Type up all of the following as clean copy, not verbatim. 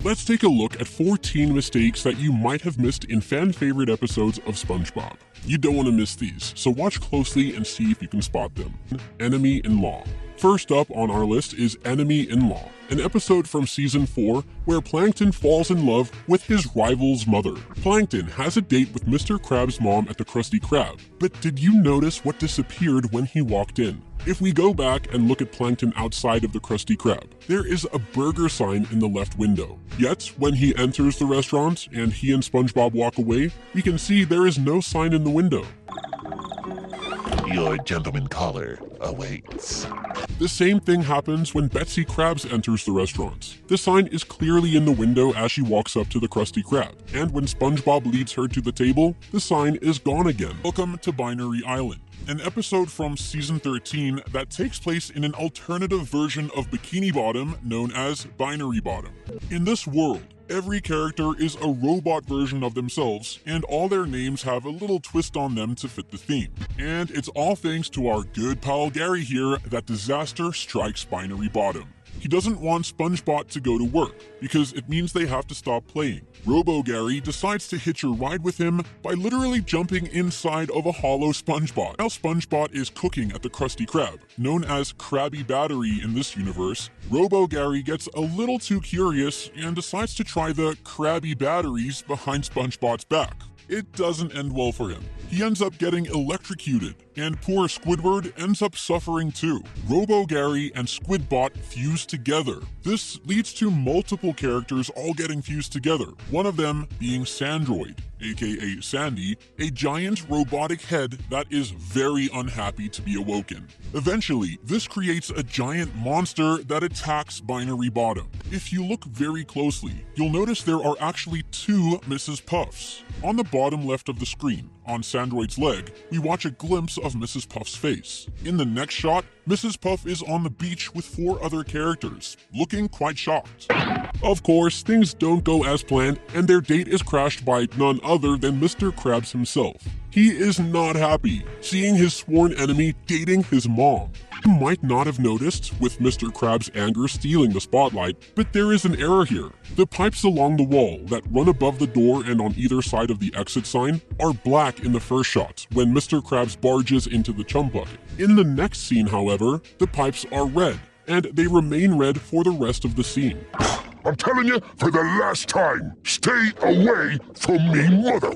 Let's take a look at 14 mistakes that you might have missed in fan-favorite episodes of SpongeBob. You don't want to miss these, so watch closely and see if you can spot them. Enemy-in-law. First up on our list is Enemy-in-law, an episode from Season 4 where Plankton falls in love with his rival's mother. Plankton has a date with Mr. Krabs' mom at the Krusty Krab, but did you notice what disappeared when he walked in? If we go back and look at Plankton outside of the Krusty Krab, there is a burger sign in the left window. Yet, when he enters the restaurant and he and SpongeBob walk away, we can see there is no sign in the window. Your gentleman caller awaits. The same thing happens when Betsy Krabs enters the restaurant. The sign is clearly in the window as she walks up to the Krusty Krab, and when SpongeBob leads her to the table, the sign is gone again. Welcome to Binary Island, an episode from Season 13 that takes place in an alternative version of Bikini Bottom known as Binary Bottom. In this world, every character is a robot version of themselves, and all their names have a little twist on them to fit the theme. And it's all thanks to our good pal Gary here that disaster strikes Binary Bottom. He doesn't want SpongeBob to go to work, because it means they have to stop playing. Robo-Gary decides to hitch a ride with him by literally jumping inside of a hollow SpongeBob. While SpongeBob is cooking at the Krusty Krab, known as Krabby Battery in this universe, Robo-Gary gets a little too curious and decides to try the Krabby Batteries behind SpongeBob's back. It doesn't end well for him. He ends up getting electrocuted, and poor Squidward ends up suffering too. Robo-Gary and Squidbot fuse together. This leads to multiple characters all getting fused together, one of them being Sandroid, aka Sandy, a giant robotic head that is very unhappy to be awoken. Eventually, this creates a giant monster that attacks Binary Bottom. If you look very closely, you'll notice there are actually two Mrs. Puffs. On the bottom left of the screen, on Sandroid's leg, we watch a glimpse of Mrs. Puff's face. In the next shot, Mrs. Puff is on the beach with 4 other characters, looking quite shocked. Of course, things don't go as planned, and their date is crashed by none other than Mr. Krabs himself. He is not happy, seeing his sworn enemy dating his mom. You might not have noticed, with Mr. Krabs' anger stealing the spotlight, but there is an error here. The pipes along the wall that run above the door and on either side of the exit sign are black in the first shot, when Mr. Krabs barges into the chum bucket. In the next scene, however, the pipes are red, and they remain red for the rest of the scene. I'm telling you for the last time, stay away from me, mother!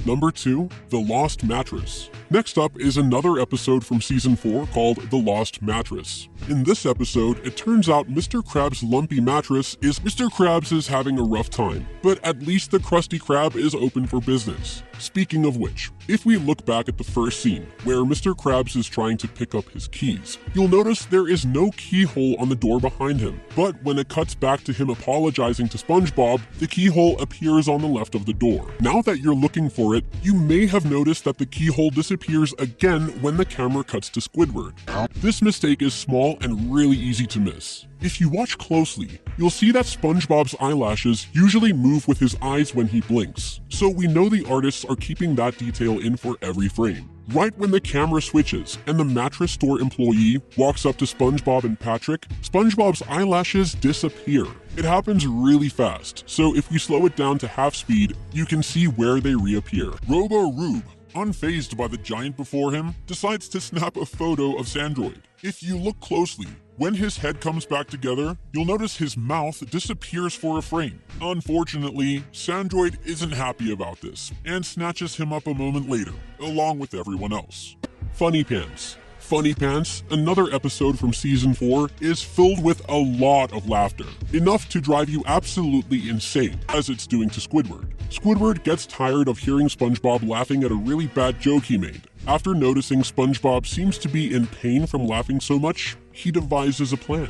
Number 2, The Lost Mattress. Next up is another episode from Season 4 called The Lost Mattress. In this episode, it turns out Mr. Krabs' lumpy mattress is Mr. Krabs is having a rough time, but at least the Krusty Krab is open for business. Speaking of which, if we look back at the first scene, where Mr. Krabs is trying to pick up his keys, you'll notice there is no keyhole on the door behind him. But when it cuts back to him apologizing to SpongeBob, the keyhole appears on the left of the door. Now that you're looking for it, you may have noticed that the keyhole disappears again when the camera cuts to Squidward. This mistake is small and really easy to miss. If you watch closely, you'll see that SpongeBob's eyelashes usually move with his eyes when he blinks, so we know the artists are keeping that detail in for every frame. Right when the camera switches and the mattress store employee walks up to SpongeBob and Patrick, SpongeBob's eyelashes disappear. It happens really fast, so if we slow it down to half speed, you can see where they reappear. Robo-Rube, unfazed by the giant before him, decides to snap a photo of Sandroid. If you look closely, when his head comes back together, you'll notice his mouth disappears for a frame. Unfortunately, Sandroid isn't happy about this, and snatches him up a moment later, along with everyone else. Funny Pants. Funny Pants, another episode from Season 4, is filled with a lot of laughter. Enough to drive you absolutely insane, as it's doing to Squidward. Squidward gets tired of hearing SpongeBob laughing at a really bad joke he made. After noticing SpongeBob seems to be in pain from laughing so much, he devises a plan.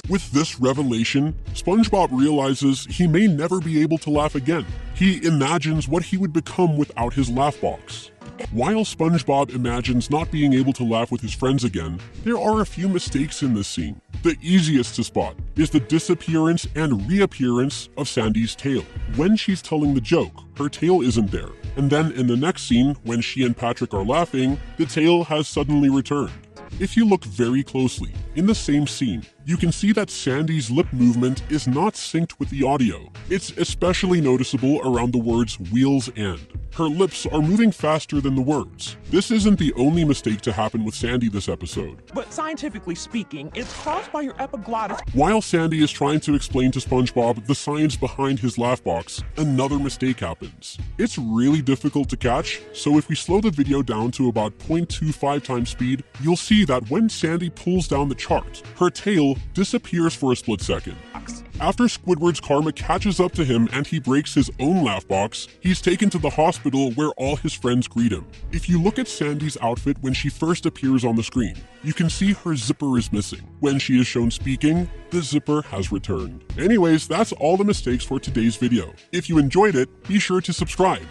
With this revelation, SpongeBob realizes he may never be able to laugh again. He imagines what he would become without his laugh box. While SpongeBob imagines not being able to laugh with his friends again, there are a few mistakes in this scene. The easiest to spot is the disappearance and reappearance of Sandy's tail. When she's telling the joke, her tail isn't there. And then in the next scene, when she and Patrick are laughing, the tail has suddenly returned. If you look very closely, in the same scene, you can see that Sandy's lip movement is not synced with the audio. It's especially noticeable around the words wheels and. Her lips are moving faster than the words. This isn't the only mistake to happen with Sandy this episode. But scientifically speaking, it's caused by your epiglottis. While Sandy is trying to explain to SpongeBob the science behind his laugh box, another mistake happens. It's really difficult to catch, so if we slow the video down to about 0.25 times speed, you'll see that when Sandy pulls down the chart, her tail disappears for a split second. After Squidward's karma catches up to him and he breaks his own laugh box, he's taken to the hospital where all his friends greet him. If you look at Sandy's outfit when she first appears on the screen, you can see her zipper is missing. When she is shown speaking, the zipper has returned. Anyways, that's all the mistakes for today's video. If you enjoyed it, be sure to subscribe.